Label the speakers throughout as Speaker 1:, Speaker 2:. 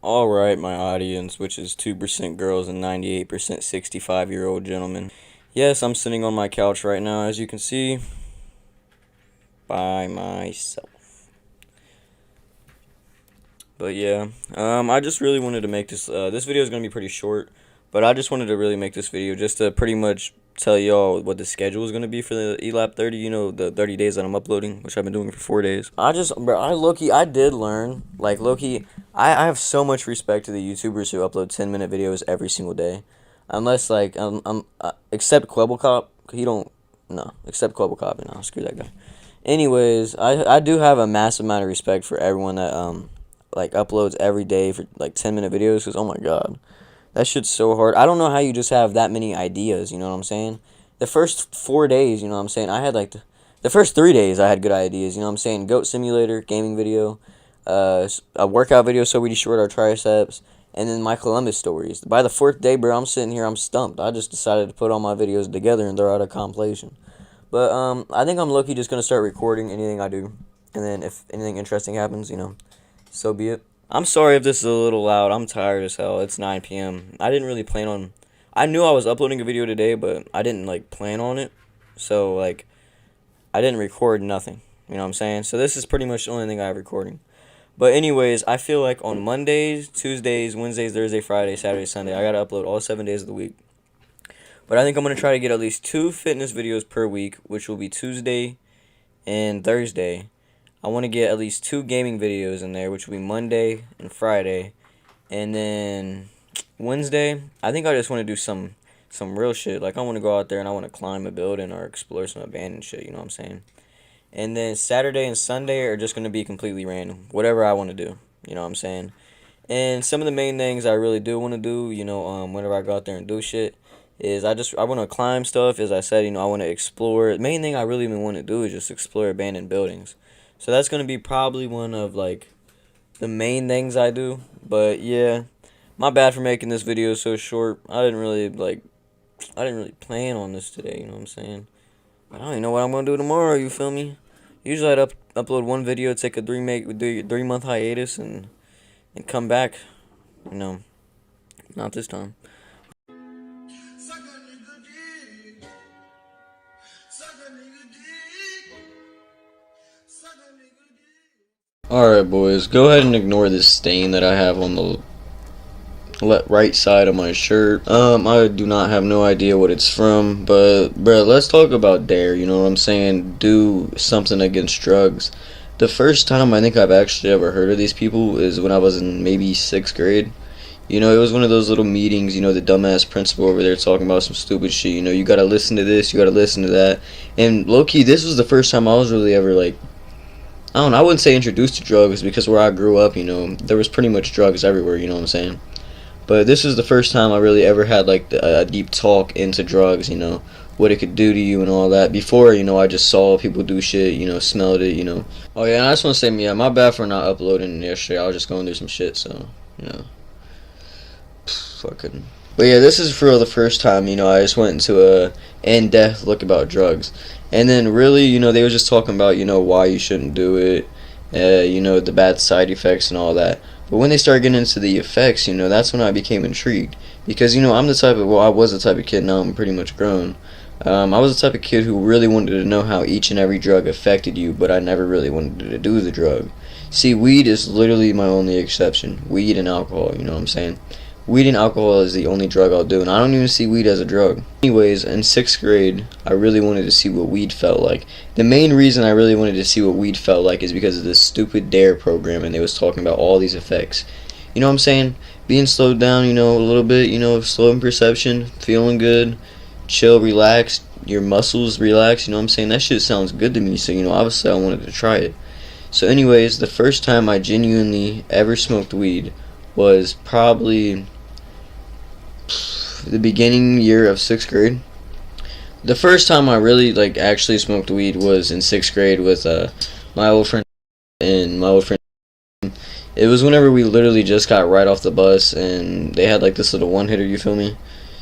Speaker 1: Alright, my audience, which is 2% girls and 98% 65-year-old gentlemen. Yes, I'm sitting on my couch right now, as you can see, by myself. But yeah, I just really wanted to make this, this video is going to be pretty short, but I just wanted to really make this video just to pretty much tell y'all what the schedule is going to be for the Elapp 30, you know, the 30 days that I'm uploading, which I've been doing for 4 days. I did learn, like, low-key, I have so much respect to the YouTubers who upload 10-minute videos every single day. Unless, like, except Quebblecop, he don't, no, except Quebblecop, you know, screw that guy. Anyways, I do have a massive amount of respect for everyone that, like, uploads every day for, like, 10-minute videos, because, oh my god. That shit's so hard. I don't know how you just have that many ideas, you know what I'm saying? The first 4 days, you know what I'm saying? I had like the first 3 days I had good ideas, you know what I'm saying? Goat Simulator, gaming video, a workout video so we short our triceps, and then my Columbus stories. By the 4th day, bro, I'm sitting here, I'm stumped. I just decided to put all my videos together and throw out a compilation. But I think I'm low-key just going to start recording anything I do. And then if anything interesting happens, you know, so be it. I'm sorry if this is a little loud. I'm tired as hell. It's 9 p.m. I didn't really plan on... I knew I was uploading a video today, but I didn't, like, plan on it. So, like, I didn't record nothing. You know what I'm saying? So this is pretty much the only thing I have recording. But anyways, I feel like on Mondays, Tuesdays, Wednesdays, Thursday, Friday, Saturday, Sunday, I gotta upload all 7 days of the week. But I think I'm gonna try to get at least 2 fitness videos per week, which will be Tuesday and Thursday. I want to get at least 2 gaming videos in there, which will be Monday and Friday. And then Wednesday, I think I just want to do some real shit. Like, I want to go out there and I want to climb a building or explore some abandoned shit, you know what I'm saying? And then Saturday and Sunday are just going to be completely random. Whatever I want to do, you know what I'm saying? And some of the main things I really do want to do, you know, whenever I go out there and do shit, is I want to climb stuff. As I said, you know, I want to explore. The main thing I really even want to do is just explore abandoned buildings. So that's going to be probably one of, like, the main things I do. But, yeah, my bad for making this video so short. I didn't really plan on this today, you know what I'm saying? But I don't even know what I'm going to do tomorrow, you feel me? Usually I'd upload one video, take a 3-month hiatus, and come back. You know, not this time. Alright, boys, go ahead and ignore this stain that I have on the right side of my shirt. I do not have no idea what it's from, but, bruh, let's talk about dare, you know what I'm saying? Do something against drugs. The first time I think I've actually ever heard of these people is when I was in maybe 6th grade. You know, it was one of those little meetings, you know, the dumbass principal over there talking about some stupid shit, you know, you gotta listen to this, you gotta listen to that. And low-key, this was the first time I was really ever, like, I don't know, I wouldn't say introduced to drugs, because where I grew up, you know, there was pretty much drugs everywhere, you know what I'm saying? But this is the first time I really ever had, like, a deep talk into drugs, you know, what it could do to you and all that. Before, you know, I just saw people do shit, you know, smelled it, you know. Oh, yeah, and I just want to say, yeah, my bad for not uploading yesterday. I was just going through some shit, so, you know, fucking. But yeah, this is for the first time, you know, I just went into a in-depth look about drugs. And then really, you know, they were just talking about, you know, why you shouldn't do it, you know, the bad side effects and all that. But when they started getting into the effects, you know, that's when I became intrigued. Because, you know, I was the type of kid, now I'm pretty much grown. I was the type of kid who really wanted to know how each and every drug affected you, but I never really wanted to do the drug. See, weed is literally my only exception. Weed and alcohol, you know what I'm saying? Weed and alcohol is the only drug I'll do, and I don't even see weed as a drug. Anyways, in 6th grade, I really wanted to see what weed felt like. The main reason I really wanted to see what weed felt like is because of this stupid DARE program, and they was talking about all these effects. You know what I'm saying? Being slowed down, you know, a little bit, you know, slow in perception, feeling good, chill, relax, your muscles relax, you know what I'm saying? That shit sounds good to me, so, you know, obviously I wanted to try it. So anyways, the first time I genuinely ever smoked weed was probably the beginning year of 6th grade. The first time I really, like, actually smoked weed was in 6th grade with my old friend and my old friend. It was whenever we literally just got right off the bus and they had, like, this little one hitter, you feel me?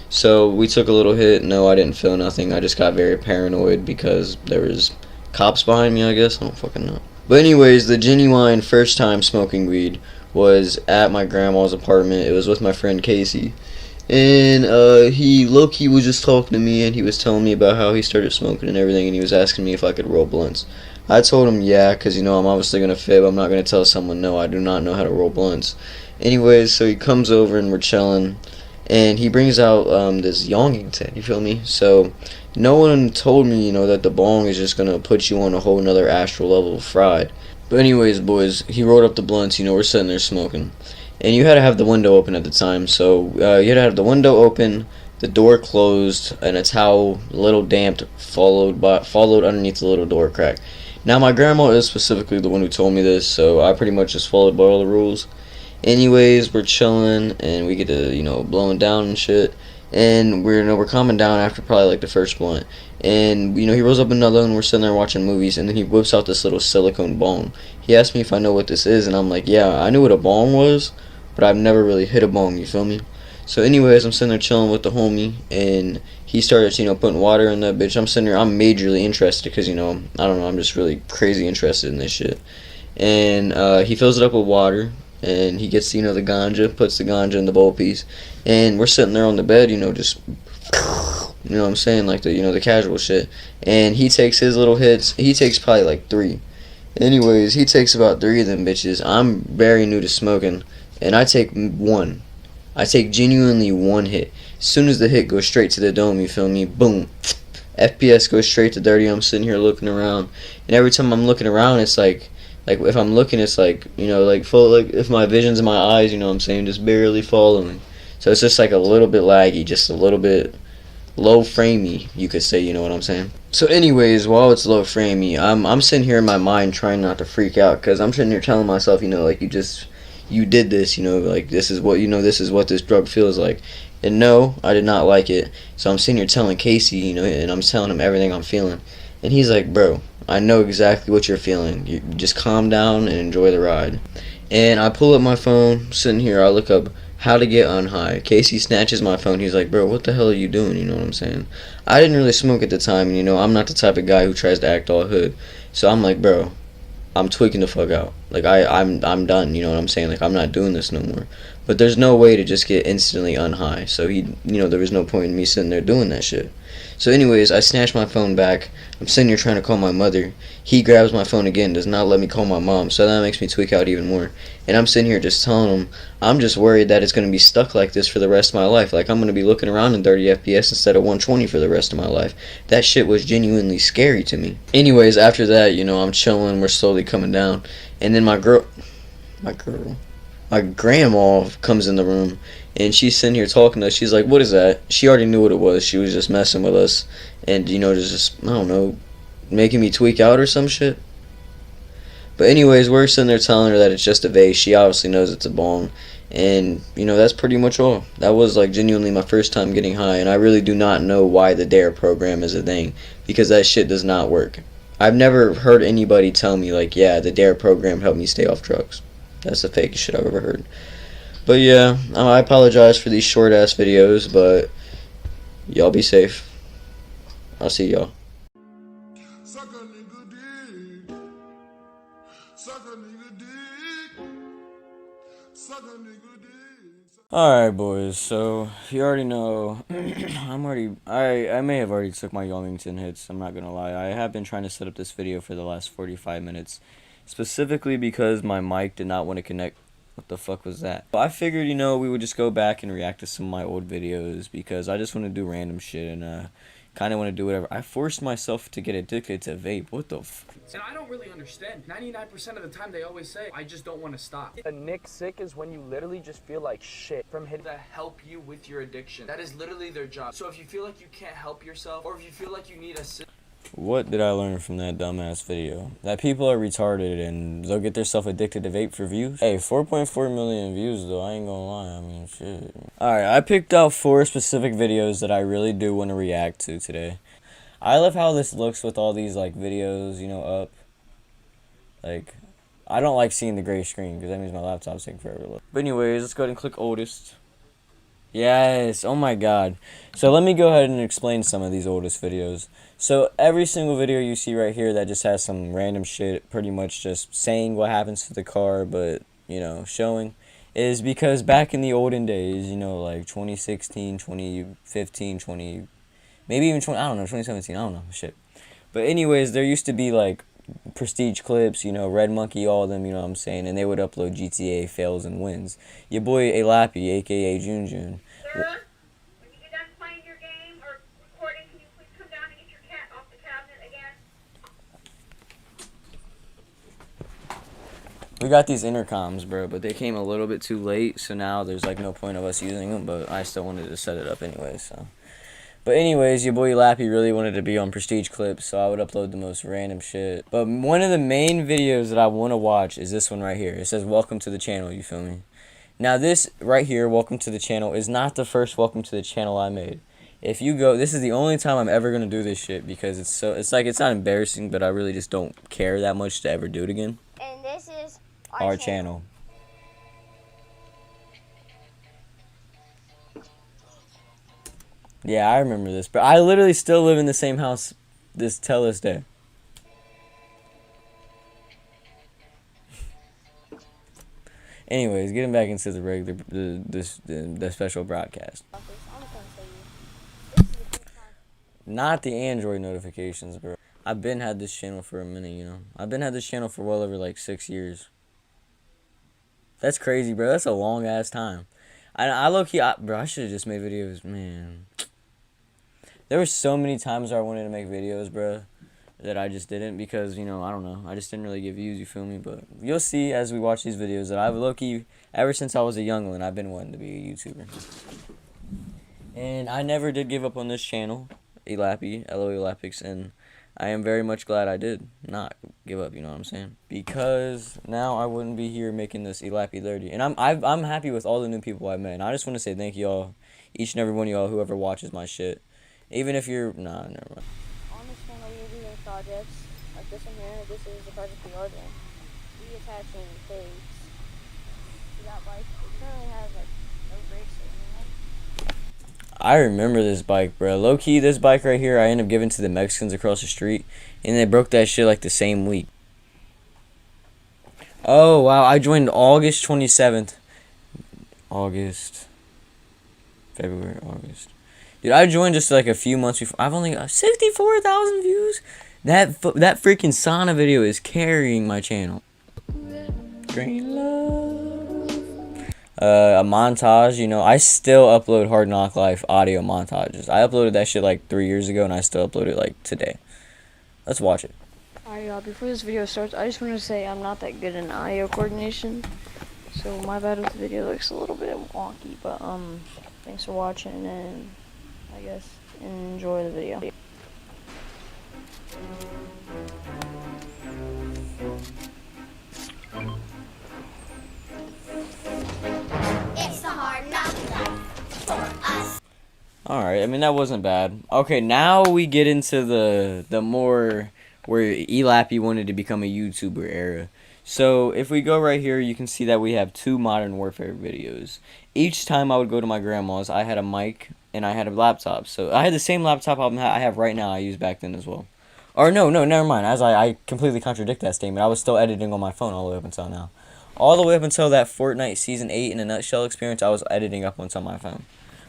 Speaker 1: So we took a little hit. No, I didn't feel nothing. I just got very paranoid because there was cops behind me, I guess. I don't fucking know. But anyways, the genuine first time smoking weed was at my grandma's apartment. It was with my friend Casey. And he low-key was just talking to me, and he was telling me about how he started smoking and everything, and he was asking me if I could roll blunts. I told him yeah, because, I'm obviously going to fib. I'm not going to tell someone no, I do not know how to roll blunts. Anyways, so he comes over and we're chilling, and he brings out this Yongington, you feel me? So no one told me, that the bong is just going to put you on a whole nother astral level of fried. But anyways, boys, he rolled up the blunts, we're sitting there smoking. And you had to have the window open at the time, so you had to have the window open, the door closed, and a towel, a little damp, followed underneath the little door crack. Now my grandma is specifically the one who told me this, so I pretty much just followed by all the rules. Anyways, we're chilling and we get to blowing down and shit, and we're calming down after probably like the first blunt, and he rolls up another and we're sitting there watching movies, and then he whips out this little silicone bong. He asked me if I know what this is, and I'm like, yeah, I knew what a bong was, but I've never really hit a bong. You feel me? So anyways, I'm sitting there chilling with the homie, and he started putting water in that bitch. I'm sitting there, I'm majorly interested because I don't know, I'm just really crazy interested in this shit. And he fills it up with water, and he gets the ganja, puts the ganja in the bowl piece, and we're sitting there on the bed, just what I'm saying, like the casual shit. And he takes his little hits. He takes probably like 3. Anyways, he takes about 3 of them bitches. I'm very new to smoking, and I take 1. I take genuinely 1 hit. As soon as the hit goes straight to the dome, you feel me? Boom. FPS goes straight to 30. I'm sitting here looking around, and every time I'm looking around, it's like if I'm looking, it's like full, like if my vision's in my eyes, what I'm saying, just barely following. So it's just like a little bit laggy, just a little bit low framey, you could say, you know what I'm saying? So anyways, while it's low framey, I'm sitting here in my mind trying not to freak out, because I'm sitting here telling myself, like you did this, like this is what this drug feels like. And no, I did not like it. So I'm sitting here telling Casey, and I'm telling him everything I'm feeling. And he's like, bro, I know exactly what you're feeling. You just calm down and enjoy the ride. And I pull up my phone, sitting here, I look up how to get unhigh. Casey snatches my phone. He's like, bro, what the hell are you doing? You know what I'm saying? I didn't really smoke at the time, and I'm not the type of guy who tries to act all hood. So I'm like, bro, I'm tweaking the fuck out. Like I'm done, you know what I'm saying? Like I'm not doing this no more. But there's no way to just get instantly unhigh. So there was no point in me sitting there doing that shit. So anyways, I snatch my phone back. I'm sitting here trying to call my mother. He grabs my phone again, does not let me call my mom. So that makes me tweak out even more. And I'm sitting here just telling him, I'm just worried that it's going to be stuck like this for the rest of my life. Like I'm going to be looking around in 30 FPS instead of 120 for the rest of my life. That shit was genuinely scary to me. Anyways, after that, I'm chilling. We're slowly coming down. And then my grandma comes in the room, and she's sitting here talking to us. She's like, what is that? She already knew what it was. She was just messing with us and, just, I don't know, making me tweak out or some shit. But anyways, we're sitting there telling her that it's just a vase. She obviously knows it's a bong. And, that's pretty much all. That was, like, genuinely my first time getting high. And I really do not know why the DARE program is a thing, because that shit does not work. I've never heard anybody tell me, like, yeah, the DARE program helped me stay off drugs. That's the fakest shit I've ever heard. But yeah, I apologize for these short ass videos, but y'all be safe. I'll see y'all. Alright boys, so you already know I may have already took my Yongington hits, I'm not gonna lie. I have been trying to set up this video for the last 45 minutes. Specifically because my mic did not want to connect. What the fuck was that? I figured, we would just go back and react to some of my old videos, because I just want to do random shit and kind of want to do whatever. I forced myself to get addicted to vape. What the f?
Speaker 2: And I don't really understand. 99% of the time they always say, I just don't want to stop.
Speaker 3: A Nick sick is when you literally just feel like shit from hitting.
Speaker 2: To help you with your addiction. That is literally their job. So if you feel like you can't help yourself, or if you feel like you need a
Speaker 1: What did I learn from that dumbass video? That people are retarded and they'll get themselves addicted to vape for views? Hey, 4.4 million views though, I ain't gonna lie, I mean, shit. Alright, I picked out 4 specific videos that I really do want to react to today. I love how this looks with all these, like, videos, up. Like, I don't like seeing the gray screen, because that means my laptop's taking forever to load. But anyways, let's go ahead and click oldest. Yes, oh my god. So let me go ahead and explain some of these oldest videos. So every single video you see right here that just has some random shit, pretty much just saying what happens to the car, but, you know, showing, is because back in the olden days, you know, like 2016, 2015, 20, maybe even 20, I don't know, 2017, I don't know, shit. But anyways, there used to be like prestige clips, you know, Red Monkey, all of them, you know what I'm saying, and they would upload GTA fails and wins. Your boy Elappy, aka June June.
Speaker 4: Sir, when you get done playing your game or recording, can you please come down and get your cat off the cabinet again?
Speaker 1: We got these intercoms, bro, but they came a little bit too late, so now there's like no point of us using them, but I still wanted to set it up anyway, so. But anyways, your boy Lappy really wanted to be on Prestige Clips, so I would upload the most random shit. But one of the main videos that I want to watch is this one right here. It says, welcome to the channel, you feel me? Now this right here, welcome to the channel, is not the first welcome to the channel I made. If you go, this is the only time I'm ever going to do this shit because it's not embarrassing, but I really just don't care that much to ever do it again.
Speaker 5: And this is
Speaker 1: Our channel. Yeah, I remember this, but I literally still live in the same house till this day. Anyways, getting back into the regular, the special broadcast. Not the Android notifications, bro. I've been had this channel for a minute, you know. I've been had this channel for well over like 6 years. That's crazy, bro. That's a long ass time. I low key, bro. I should have just made videos, man. There were so many times where I wanted to make videos, bro, that I just didn't because, you know, I don't know. I just didn't really get views, you feel me? But you'll see as we watch these videos that I've low-key, ever since I was a youngling, I've been wanting to be a YouTuber. And I never did give up on this channel, Elappy, Elappix, and I am very much glad I did not give up, you know what I'm saying? Because now I wouldn't be here making this Elappy 30. And I'm happy with all the new people I've met. And I just want to say thank you all, each and every one of y'all, whoever watches my shit. Even if you're, nah, never mind.
Speaker 5: on this channel we are doing projects like this one here. This is the project we are doing. Reattaching pigs to that bike. It currently has like no brakes or anything.
Speaker 1: I remember this bike, bro. Low key, this bike right here, I ended up giving to the Mexicans across the street, and they broke that shit like the same week. Oh wow, I joined August 27th. February, August. Dude, I joined just like a few months before. I've only got 64,000 views. That freaking sauna video is carrying my channel. Green love. A montage, you know, I still upload Hard Knock Life audio montages. I uploaded that shit like 3 years ago, and I still upload it like today. Let's watch it.
Speaker 5: Alright, y'all, before this video starts, I just want to say I'm not that good in audio coordination. So my bad if the video looks a little bit wonky, but thanks for watching, and I guess enjoy the video.
Speaker 4: It's the hard knock life for us.
Speaker 1: Alright, I mean, that wasn't bad. Okay, now we get into the more where Elappy wanted to become a YouTuber era. So, if we go right here, you can see that we have 2 Modern Warfare videos. Each time I would go to my grandma's, I had a mic and I had a laptop. So, I had the same laptop I have right now I used back then as well. Or, no, never mind. As I completely contradict that statement. I was still editing on my phone all the way up until now. All the way up until that Fortnite Season 8 in a nutshell experience, I was editing up onto my phone.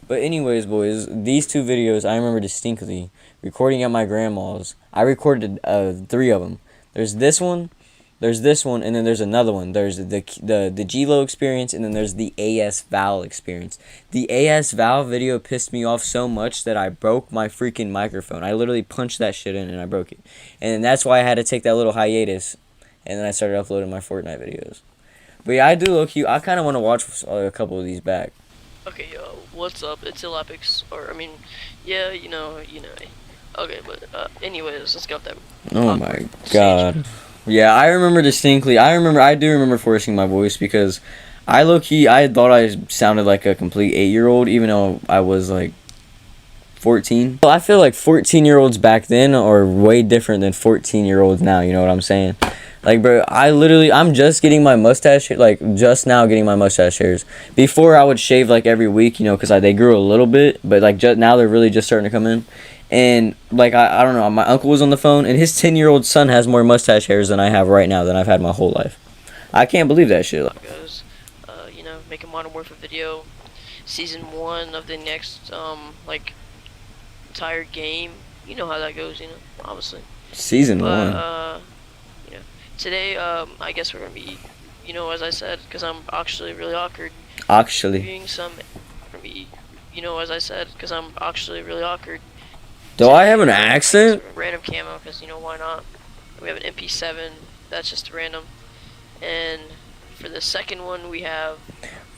Speaker 1: But anyways, boys, these 2 videos I remember distinctly recording at my grandma's. I recorded 3 of them. There's this one, and then there's another one. There's the G-Lo experience, and then there's the AS Val experience. The AS Val video pissed me off so much that I broke my freaking microphone. I literally punched that shit in and I broke it. And that's why I had to take that little hiatus, and then I started uploading my Fortnite videos. But yeah, I do low-key, I kind of want to watch a couple of these back.
Speaker 6: Okay, yo, what's up? It's Elappix, or I mean, yeah, you know. Okay, but anyways, let's go with them.
Speaker 1: Oh my god. Yeah, I remember distinctly. I do remember forcing my voice because I thought I sounded like a complete 8-year-old, even though I was like 14. Well, I feel like 14-year-olds back then are way different than 14-year-olds now, you know what I'm saying? Like, bro, I'm just getting my mustache, like, just now getting my mustache hairs. Before, I would shave, like, every week, you know, because they grew a little bit. But, like, now they're really just starting to come in. And, like, I don't know, my uncle was on the phone, and his 10-year-old son has more mustache hairs than I have right now, than I've had my whole life. I can't believe that shit.
Speaker 6: Goes, you know, making Modern Warfare video, season 1 of the next, like, entire game. You know how that goes, you know, obviously.
Speaker 1: Season
Speaker 6: But,
Speaker 1: 1.
Speaker 6: you know, today, I guess we're gonna be, you know, as I said, because I'm actually really awkward.
Speaker 1: Actually.
Speaker 6: Doing some, you know, as I said, because I'm actually really awkward.
Speaker 1: Do I have an accent?
Speaker 6: Random camo, because, you know, why not? We have an MP7, that's just random. And for the second one, we have,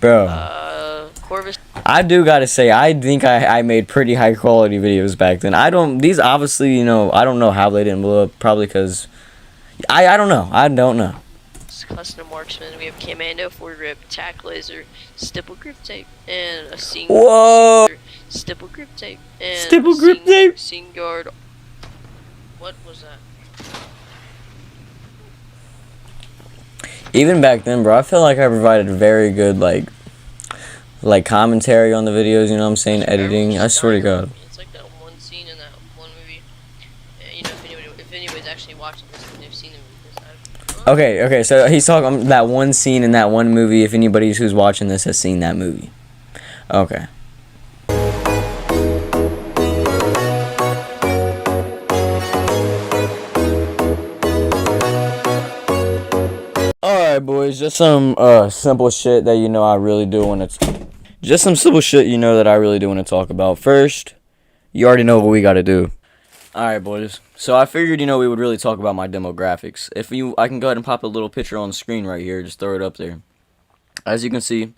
Speaker 1: Bro.
Speaker 6: Corvus.
Speaker 1: I do gotta say, I think I made pretty high quality videos back then. These obviously, you know, I don't know how they didn't blow up. Probably because, I don't know. I don't know.
Speaker 6: Custom marksman. We have commando, four grip, tack laser, stipple grip tape, and a scene.
Speaker 1: Whoa!
Speaker 6: Stipple grip tape and
Speaker 1: Stipple grip tape.
Speaker 6: Scene guard. What was that?
Speaker 1: Even back then, bro, I feel like I provided very good like commentary on the videos. You know what I'm saying? Editing. I swear to God.
Speaker 6: It's like that one scene in that one movie. And, you know, if anybody's actually watching this and they've seen the movie.
Speaker 1: Okay. So he's talking that one scene in that one movie. If anybody who's watching this has seen that movie. Okay. Alright, boys, just some simple shit that you know I really do want to talk about. First, you already know what we got to do. Alright, boys. So I figured, you know, we would really talk about my demographics. I can go ahead and pop a little picture on the screen right here, just throw it up there. As you can see,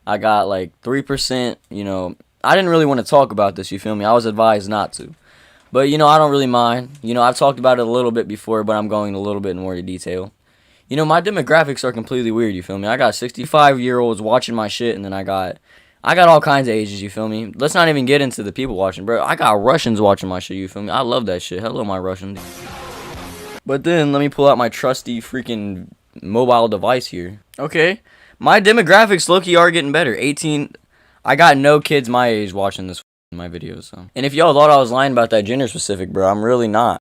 Speaker 1: I got like 3%, you know. I didn't really want to talk about this, you feel me? I was advised not to. But, you know, I don't really mind. You know, I've talked about it a little bit before, but I'm going a little bit more into detail. You know, my demographics are completely weird, you feel me? I got 65-year-olds watching my shit, and then I got all kinds of ages, you feel me? Let's not even get into the people watching, bro. I got Russians watching my shit, you feel me? I love that shit. Hello, my Russians. But then, let me pull out my trusty freaking mobile device here. Okay. My demographics, low-key, are getting better. 18... I got no kids my age watching my videos, so. And if y'all thought I was lying about that gender specific, bro, I'm really not.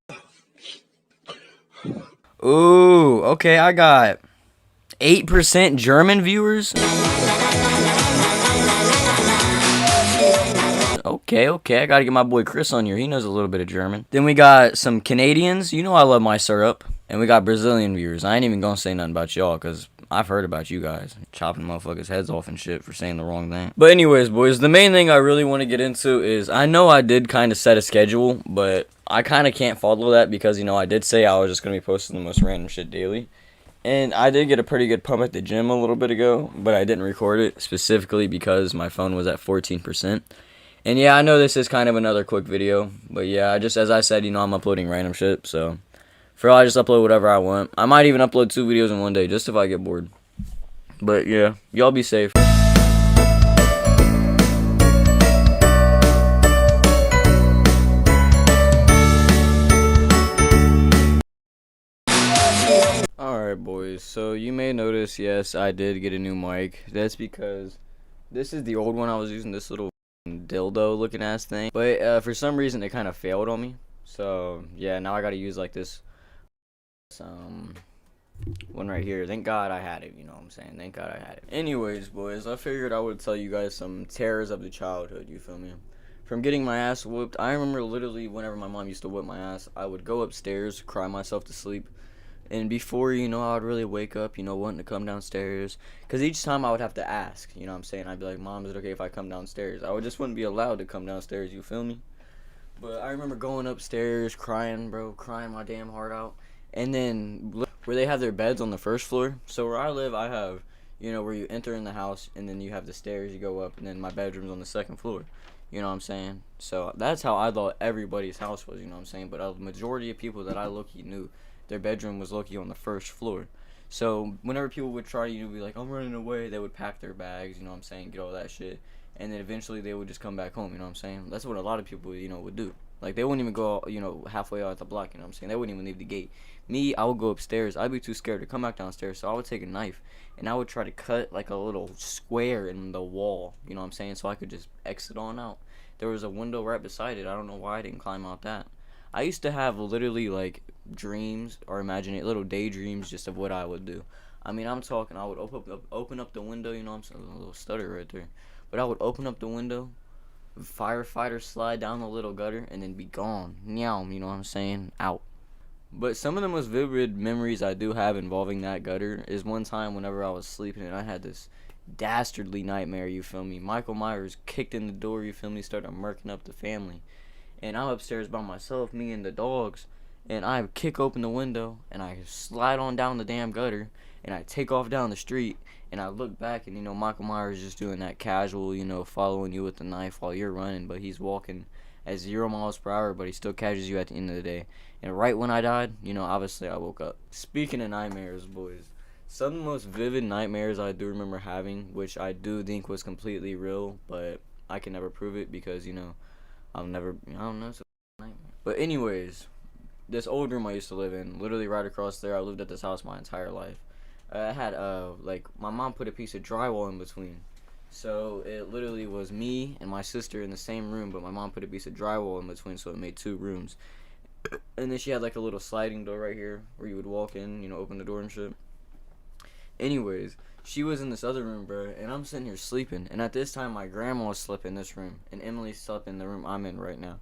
Speaker 1: Ooh, okay, I got 8% German viewers. Okay, I gotta get my boy Chris on here. He knows a little bit of German. Then we got some Canadians. You know I love my syrup. And we got Brazilian viewers. I ain't even gonna say nothing about y'all, because I've heard about you guys chopping motherfuckers' heads off and shit for saying the wrong thing. But anyways, boys, the main thing I really want to get into is, I know I did kind of set a schedule, but I kind of can't follow that because, you know, I did say I was just going to be posting the most random shit daily. And I did get a pretty good pump at the gym a little bit ago, but I didn't record it specifically because my phone was at 14%. And yeah, I know this is kind of another quick video, but yeah, just as I said, you know, I'm uploading random shit, so for all, I just upload whatever I want. I might even upload 2 videos in one day, just if I get bored. But yeah, y'all be safe. Alright, boys, so you may notice, yes, I did get a new mic. That's because this is the old one I was using, this little dildo looking ass thing. But for some reason, it kind of failed on me. So yeah, now I gotta use like this one right here. Thank God I had it, you know what I'm saying? Thank God I had it. Anyways, boys, I figured I would tell you guys some terrors of the childhood, you feel me? From getting my ass whooped, I remember literally whenever my mom used to whip my ass, I would go upstairs, cry myself to sleep. And before, you know, I would really wake up, you know, wanting to come downstairs. Because each time I would have to ask, you know what I'm saying? I'd be like, Mom, is it okay if I come downstairs? I just wouldn't be allowed to come downstairs, you feel me? But I remember going upstairs, crying, bro, crying my damn heart out. And then, where they have their beds on the first floor. So where I live, I have, you know, where you enter in the house, and then you have the stairs, you go up, and then my bedroom's on the second floor. You know what I'm saying? So that's how I thought everybody's house was, you know what I'm saying? But a majority of people that I low-key knew, their bedroom was low-key on the first floor. So whenever people would try to, you know, be like, I'm running away, they would pack their bags, you know what I'm saying, get all that shit. And then eventually they would just come back home, you know what I'm saying? That's what a lot of people, you know, would do. Like, they wouldn't even go, you know, halfway out the block, you know what I'm saying? They wouldn't even leave the gate. Me, I would go upstairs. I'd be too scared to come back downstairs, so I would take a knife, and I would try to cut, like, a little square in the wall, you know what I'm saying? So I could just exit on out. There was a window right beside it. I don't know why I didn't climb out that. I used to have literally, like, dreams or imagine little daydreams just of what I would do. I mean, I'm talking, I would open up the window, you know what I'm saying? A little stutter right there. But I would open up the window, firefighter slide down the little gutter, and then be gone. Meow, you know what I'm saying? Out. But some of the most vivid memories I do have involving that gutter is one time whenever I was sleeping and I had this dastardly nightmare, you feel me? Michael Myers kicked in the door, you feel me? Started murking up the family. And I'm upstairs by myself, me and the dogs, and I kick open the window and I slide on down the damn gutter and I take off down the street and I look back and, you know, Michael Myers is just doing that casual, you know, following you with the knife while you're running, but he's walking at 0 miles per hour, but he still catches you at the end of the day. And right when I died, you know, obviously I woke up. Speaking of nightmares, boys, some of the most vivid nightmares I do remember having, which I do think was completely real, but I can never prove it because, you know, I don't know, it's a nightmare. But anyways, this old room I used to live in, literally right across there, I lived at this house my entire life. I had, like, my mom put a piece of drywall in between. So it literally was me and my sister in the same room, but my mom put a piece of drywall in between, so it made 2 rooms. And then she had like a little sliding door right here where you would walk in, you know, open the door and shit. Anyways, she was in this other room, bro, and I'm sitting here sleeping. And at this time, my grandma was slept in this room, and Emily slept in the room I'm in right now.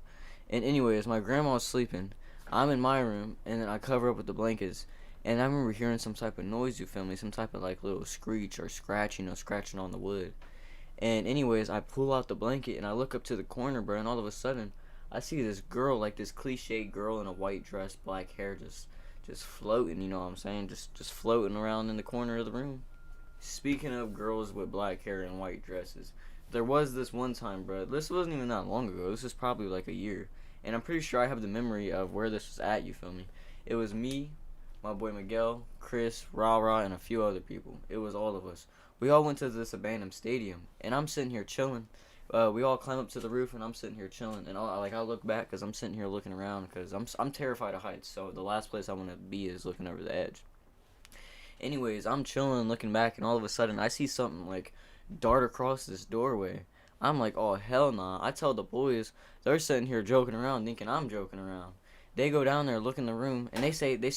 Speaker 1: And anyways, my grandma was sleeping. I'm in my room, and then I cover up with the blankets. And I remember hearing some type of noise, you feel me? Some type of like little screech or scratch, you know, scratching on the wood. And anyways, I pull out the blanket and I look up to the corner, bro, and all of a sudden, I see this girl, like this cliche girl in a white dress, black hair, just floating, you know what I'm saying? Just floating around in the corner of the room. Speaking of girls with black hair and white dresses, there was this one time, bro. This wasn't even that long ago. This was probably like a year. And I'm pretty sure I have the memory of where this was at, you feel me? It was me, my boy Miguel, Chris, Ra, and a few other people. It was all of us. We all went to this abandoned stadium, and I'm sitting here chilling. We all climb up to the roof, and I'm sitting here chilling. And I look back because I'm sitting here looking around because I'm terrified of heights. So the last place I want to be is looking over the edge. Anyways, I'm chilling, looking back, and all of a sudden I see something like dart across this doorway. I'm like, oh hell nah. I tell the boys, they're sitting here joking around, thinking I'm joking around. They go down there, look in the room, and they said they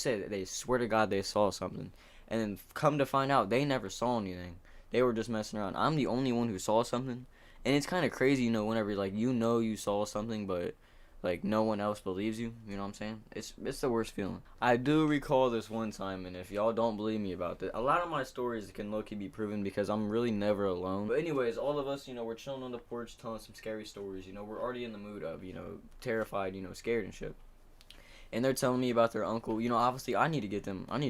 Speaker 1: swear to God they saw something. And then come to find out, they never saw anything. They were just messing around. I'm the only one who saw something. And it's kind of crazy, you know, whenever, like, you know you saw something, but, like, no one else believes you. You know what I'm saying? It's the worst feeling. I do recall this one time, and if y'all don't believe me about this, a lot of my stories can low-key be proven because I'm really never alone. But anyways, all of us, you know, we're chilling on the porch telling some scary stories. You know, we're already in the mood of, you know, terrified, you know, scared and shit. And they're telling me about their uncle. You know, obviously, I need to get them on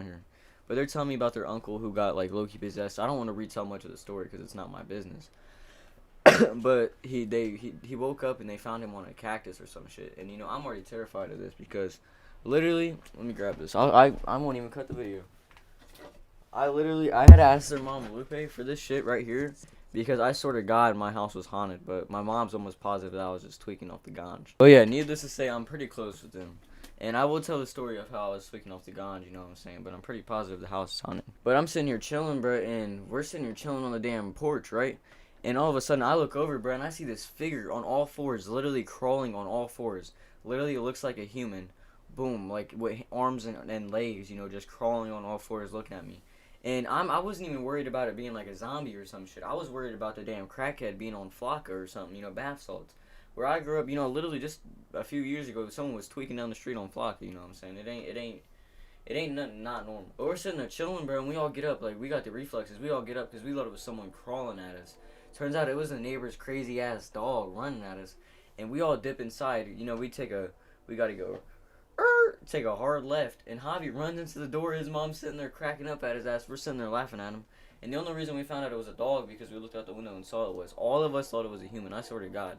Speaker 1: here. But they're telling me about their uncle who got, like, low-key possessed. I don't want to retell much of the story because it's not my business. But he woke up and they found him on a cactus or some shit. And, you know, I'm already terrified of this because literally, let me grab this. I won't even cut the video. I had to ask their mom, Lupe, for this shit right here because I swear to God my house was haunted. But my mom's almost positive that I was just tweaking off the ganj. But yeah, needless to say, I'm pretty close with them. And I will tell the story of how I was tweaking off the ganj, you know what I'm saying? But I'm pretty positive the house is haunted. But I'm sitting here chilling, bro, and we're sitting here chilling on the damn porch, right? And all of a sudden, I look over, bro, and I see this figure on all fours, literally crawling on all fours. Literally, it looks like a human. Boom, like with arms and legs, you know, just crawling on all fours looking at me. And I wasn't even worried about it being like a zombie or some shit. I was worried about the damn crackhead being on Flocka or something, you know, bath salts. Where I grew up, you know, literally just a few years ago, someone was tweaking down the street on Flocka, you know what I'm saying? It ain't nothing not normal. But we're sitting there chilling, bro, and we all get up. Like, we got the reflexes. We all get up because we thought it was someone crawling at us. Turns out it was a neighbor's crazy-ass dog running at us. And we all dip inside. You know, we gotta go, take a hard left. And Javi runs into the door. His mom's sitting there cracking up at his ass. We're sitting there laughing at him. And the only reason we found out it was a dog because we looked out the window and saw it was. All of us thought it was a human. I swear to God.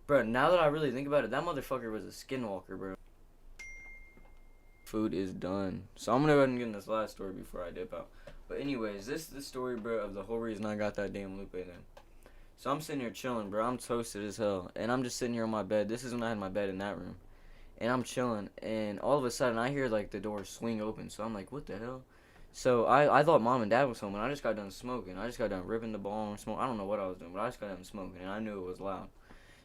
Speaker 1: Bro, now that I really think about it, that motherfucker was a skinwalker, bro. Food is done. So I'm gonna go ahead and get in this last story before I dip out. But anyways, this is the story, bro, of the whole reason I got that damn Lupe then. So I'm sitting here chilling, bro. I'm toasted as hell. And I'm just sitting here on my bed. This is when I had my bed in that room. And I'm chilling. And all of a sudden, I hear, like, the door swing open. So I'm like, what the hell? So I thought mom and dad was home. And I just got done smoking. I just got done ripping the ball and smoking. I don't know what I was doing, but I just got done smoking. And I knew it was loud.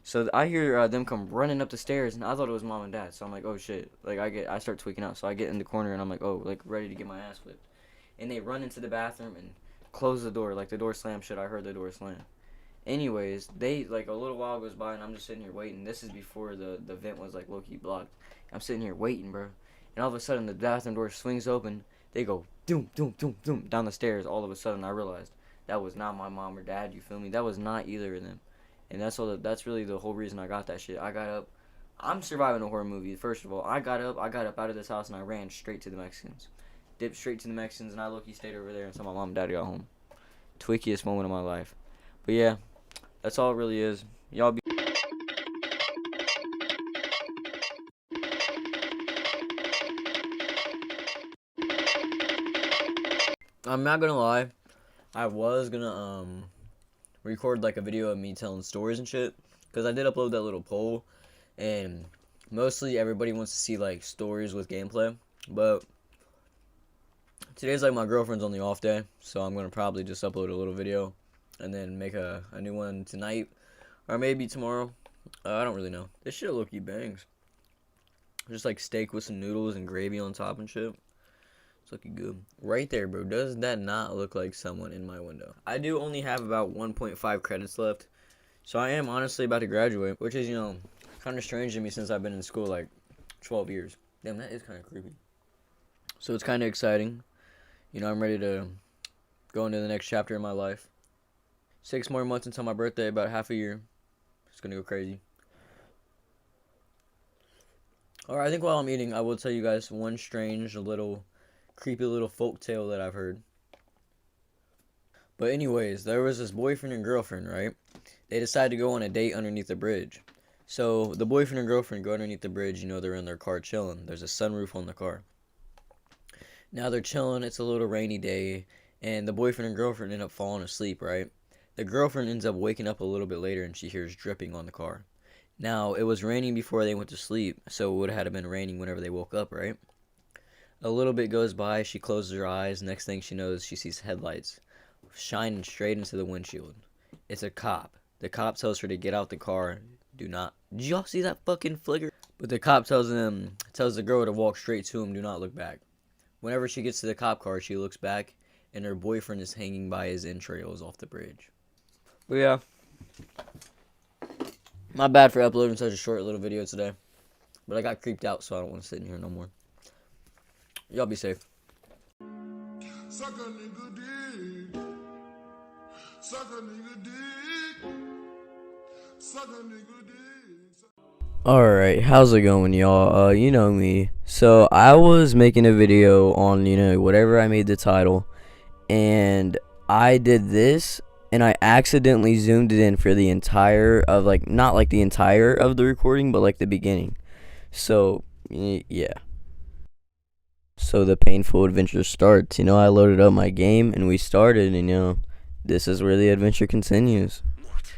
Speaker 1: So I hear them come running up the stairs. And I thought it was mom and dad. So I'm like, oh, shit. Like, I start tweaking out. So I get in the corner. And I'm like, oh, like, ready to get my ass whipped. And they run into the bathroom and close the door. Like, the door slam shut. I heard the door slam. Anyways, they, like, a little while goes by, and I'm just sitting here waiting. This is before the vent was, like, low-key blocked. I'm sitting here waiting, bro. And all of a sudden, the bathroom door swings open. They go, doom, doom, doom, doom, down the stairs. All of a sudden, I realized that was not my mom or dad, you feel me? That was not either of them. And that's really the whole reason I got that shit. I got up. I'm surviving a horror movie, first of all. I got up out of this house, and I ran straight to the Mexicans. Dipped straight to the Mexicans, and I low-key stayed over there until my mom and dad got home. Twickiest moment of my life. But, yeah. That's all it really is. Y'all be. I'm not gonna lie. I was gonna record like a video of me telling stories and shit, cause I did upload that little poll, and mostly everybody wants to see like stories with gameplay. But today's like my girlfriend's on the off day, so I'm gonna probably just upload a little video, and then make a new one tonight. Or maybe tomorrow. I don't really know. This shit low-key bangs. Just like steak with some noodles and gravy on top and shit. It's looking good. Right there, bro. Does that not look like someone in my window? I do only have about 1.5 credits left. So I am honestly about to graduate. Which is, you know, kind of strange to me since I've been in school like 12 years. Damn, that is kind of creepy. So it's kind of exciting. You know, I'm ready to go into the next chapter in my life. 6 more months until my birthday, about half a year. It's gonna go crazy. Alright, I think while I'm eating, I will tell you guys one strange little, creepy little folk tale that I've heard. But anyways, there was this boyfriend and girlfriend, right? They decided to go on a date underneath the bridge. So the boyfriend and girlfriend go underneath the bridge, you know, they're in their car chilling. There's a sunroof on the car. Now they're chilling, it's a little rainy day, and the boyfriend and girlfriend end up falling asleep, right? The girlfriend ends up waking up a little bit later and she hears dripping on the car. Now, it was raining before they went to sleep, so it would have been raining whenever they woke up, right? A little bit goes by, she closes her eyes, next thing she knows, she sees headlights shining straight into the windshield. It's a cop. The cop tells her to get out the car. Did y'all see that fucking flicker? But the cop tells the girl to walk straight to him, do not look back. Whenever she gets to the cop car, she looks back, and her boyfriend is hanging by his entrails off the bridge. But yeah, my bad for uploading such a short little video today. But I got creeped out, so I don't want to sit in here no more. Y'all be safe.
Speaker 7: Suck a nigga dick. Suck a nigga dick. Suck a nigga dick.
Speaker 1: Alright, how's it going, y'all? You know me. So, I was making a video on, you know, whatever I made the title. And I did this. And I accidentally zoomed it in for the entire of, like, not like the entire of the recording, but like the beginning. So, yeah. So the painful adventure starts. You know, I loaded up my game and we started, and, you know, this is where the adventure continues.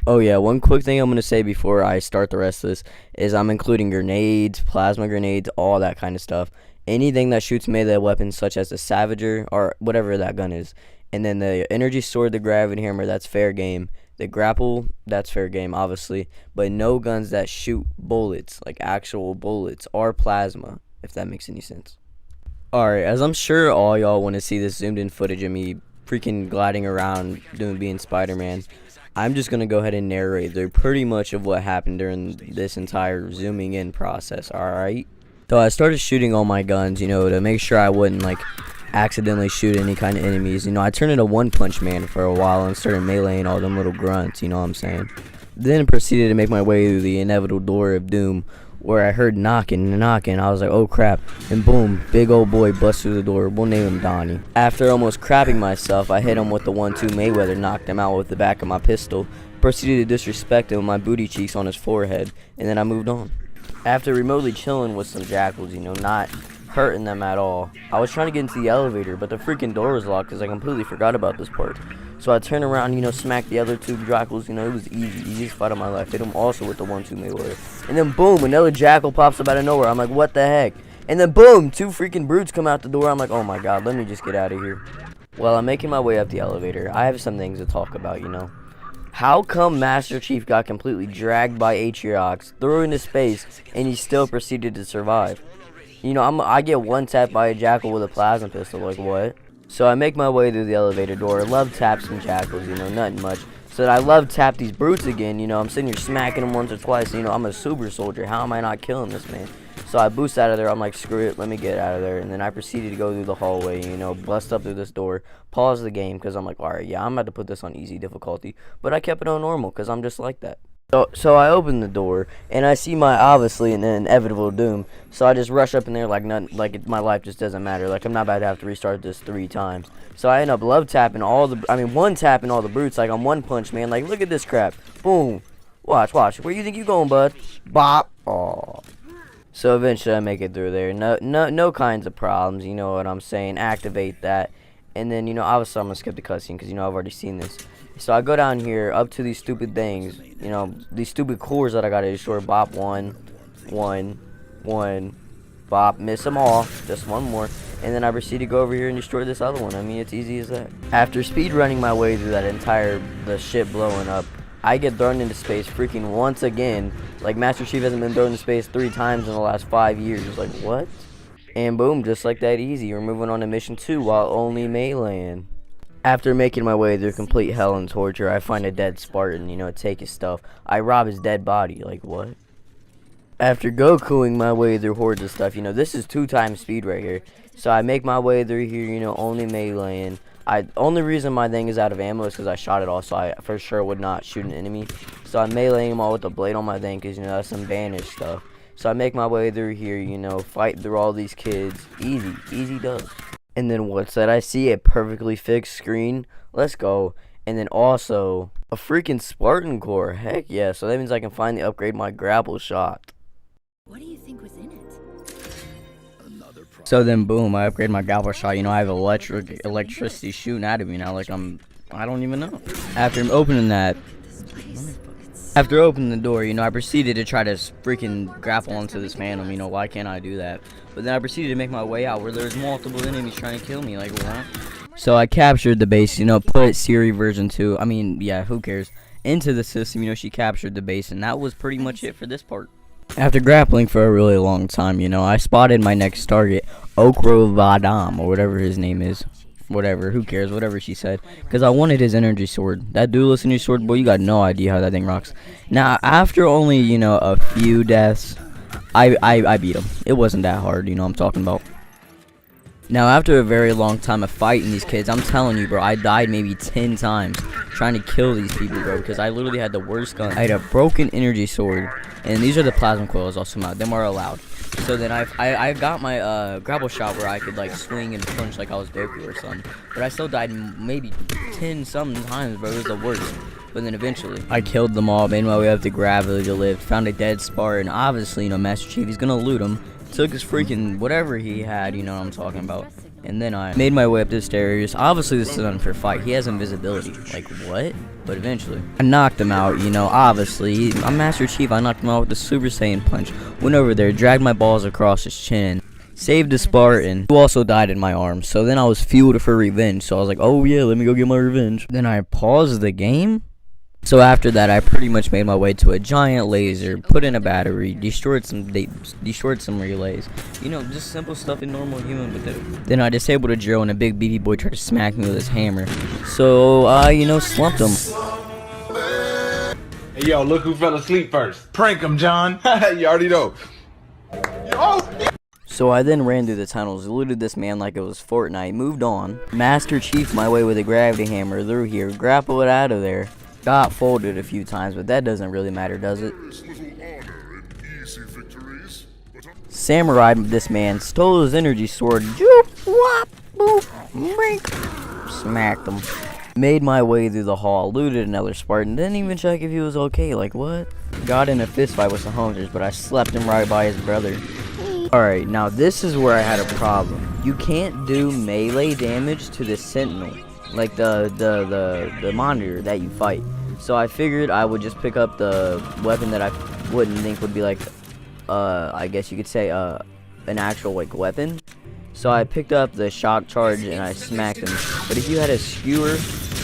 Speaker 1: Oh, yeah, one quick thing I'm going to say before I start the rest of this is I'm including grenades, plasma grenades, all that kind of stuff. Anything that shoots melee weapons, such as the Savager or whatever that gun is. And then the energy sword, the gravity hammer, that's fair game. The grapple, that's fair game, obviously. But no guns that shoot bullets, like actual bullets, or plasma, if that makes any sense. Alright, as I'm sure all y'all want to see this zoomed in footage of me freaking gliding around being Spider-Man, I'm just going to go ahead and narrate through pretty much of what happened during this entire zooming in process, alright? So I started shooting all my guns, you know, to make sure I wouldn't, like, accidentally shoot any kind of enemies. You know, I turned into One Punch Man for a while and started meleeing all them little grunts, you know what I'm saying? Then proceeded to make my way through the inevitable door of doom, where I heard knocking. I was like, oh crap, and boom, big old boy busts through the door. We'll name him Donnie. After almost crapping myself, I hit him with the 1-2 Mayweather, knocked him out with the back of my pistol, proceeded to disrespect him with my booty cheeks on his forehead, and then I moved on. After remotely chilling with some jackals, you know, not hurting them at all. I was trying to get into the elevator, but the freaking door was locked because I completely forgot about this part. So I turned around, you know, smacked the other two jackals. You know, it was easy, easiest fight of my life. Hit him also with the 1-2 melee. And then boom, another jackal pops up out of nowhere. I'm like, what the heck? And then boom, 2 freaking brutes come out the door. I'm like, oh my god, let me just get out of here. Well, I'm making my way up the elevator. I have some things to talk about, you know. How come Master Chief got completely dragged by Atriox, threw into space, and he still proceeded to survive? You know, I get one tapped by a jackal with a plasma pistol, like what? So I make my way through the elevator door, love tap some jackals, you know, nothing much. So I love tap these brutes again, you know, I'm sitting here smacking them once or twice, you know, I'm a super soldier, how am I not killing this man? So I boost out of there, I'm like, screw it, let me get out of there, and then I proceeded to go through the hallway, you know, bust up through this door, pause the game, because I'm like, alright, yeah, I'm about to put this on easy difficulty, but I kept it on normal, because I'm just like that. So I open the door, and I see my obviously an inevitable doom, so I just rush up in there like nothing, my life just doesn't matter, like I'm not about to have to restart this 3 times. So I end up love tapping one tapping all the brutes, like on One Punch Man, like look at this crap, boom, watch, where you think you going, bud? Bop, aw. So eventually I make it through there, no kinds of problems, you know what I'm saying, activate that, and then, you know, obviously I'm gonna skip the cutscene, because, you know, I've already seen this. So I go down here, up to these stupid things, you know, these stupid cores that I gotta destroy, bop, one, bop, miss them all, just one more, and then I proceed to go over here and destroy this other one. I mean, it's easy as that. After speed running my way through the ship blowing up, I get thrown into space freaking once again. Like, Master Chief hasn't been thrown into space 3 times in the last 5 years. Like, what? And boom, just like that easy, we're moving on to mission 2 while only meleeing. After making my way through complete hell and torture, I find a dead Spartan, you know, take his stuff. I rob his dead body, like what? After Gokuing my way through hordes of stuff, you know, this is 2 times speed right here. So I make my way through here, you know, only meleeing. Only reason my thing is out of ammo is because I shot it all, so I for sure would not shoot an enemy. So I'm meleeing them all with the blade on my thing, because, you know, that's some banished stuff. So I make my way through here, you know, fight through all these kids. Easy does. And then what's that? I see a perfectly fixed screen. Let's go. And then also a freaking Spartan core. Heck yeah. So that means I can finally upgrade my grapple shot.
Speaker 8: What do you think was in it?
Speaker 1: So then boom, I upgrade my grapple shot. You know, I have electricity shooting out of me now. Like I don't even know. After opening the door, you know, I proceeded to try to freaking grapple onto this phantom. You know, why can't I do that? But then I proceeded to make my way out where there's multiple enemies trying to kill me. Like, what? So I captured the base, you know, put Siri version 2, I mean, yeah, who cares, into the system. You know, she captured the base, and that was pretty much it for this part. After grappling for a really long time, you know, I spotted my next target, Okro Vadam, or whatever his name is. Whatever, who cares, whatever she said, because I wanted his energy sword. That duelist energy sword, boy, you got no idea how that thing rocks. Now, after only, you know, a few deaths, I beat him. It wasn't that hard, you know what I'm talking about. Now, after a very long time of fighting these kids, I'm telling you, bro, I died maybe 10 times trying to kill these people, bro, because I literally had the worst gun. I had a broken energy sword, and these are the plasma coils also out. Them are allowed. So then I got my grapple shot where I could like swing and punch like I was Goku or something. But I still died maybe 10 something times, bro. It was the worst. But then eventually I killed them all, made my way up to Gravity to live, found a dead Spartan. Obviously, you know, Master Chief, he's gonna loot him. Took his freaking whatever he had, you know what I'm talking about. And then I made my way up the stairs. Obviously, this is an unfair fight. He has invisibility. Like, what? But eventually, I knocked him out, you know, obviously. I'm Master Chief. I knocked him out with the Super Saiyan punch. Went over there, dragged my balls across his chin. Saved a Spartan, who also died in my arms. So then I was fueled for revenge. So I was like, oh yeah, let me go get my revenge. Then I paused the game. So after that, I pretty much made my way to a giant laser, put in a battery, destroyed some relays. You know, just simple stuff a normal human would do. Then I disabled a drill, and a big BB boy tried to smack me with his hammer. So I, you know, slumped him.
Speaker 9: Hey, yo, look who fell asleep first. Prank him, John. You already know.
Speaker 1: So I then ran through the tunnels, looted this man like it was Fortnite, moved on, Master Chief my way with a gravity hammer through here, grappled it out of there. Got folded a few times, but that doesn't really matter, does it? Samurai this man, stole his energy sword, smacked him. Made my way through the hall, looted another Spartan, didn't even check if he was okay, like what? Got in a fist fight with some hunters, but I slept him right by his brother.
Speaker 10: Alright, now this is where I had a problem. You can't do melee damage to the sentinel, like the monitor that you fight. So I figured I would just pick up the weapon that I wouldn't think would be like, I guess you could say, an actual like weapon. So I picked up the shock charge and I smacked him. But if you had a skewer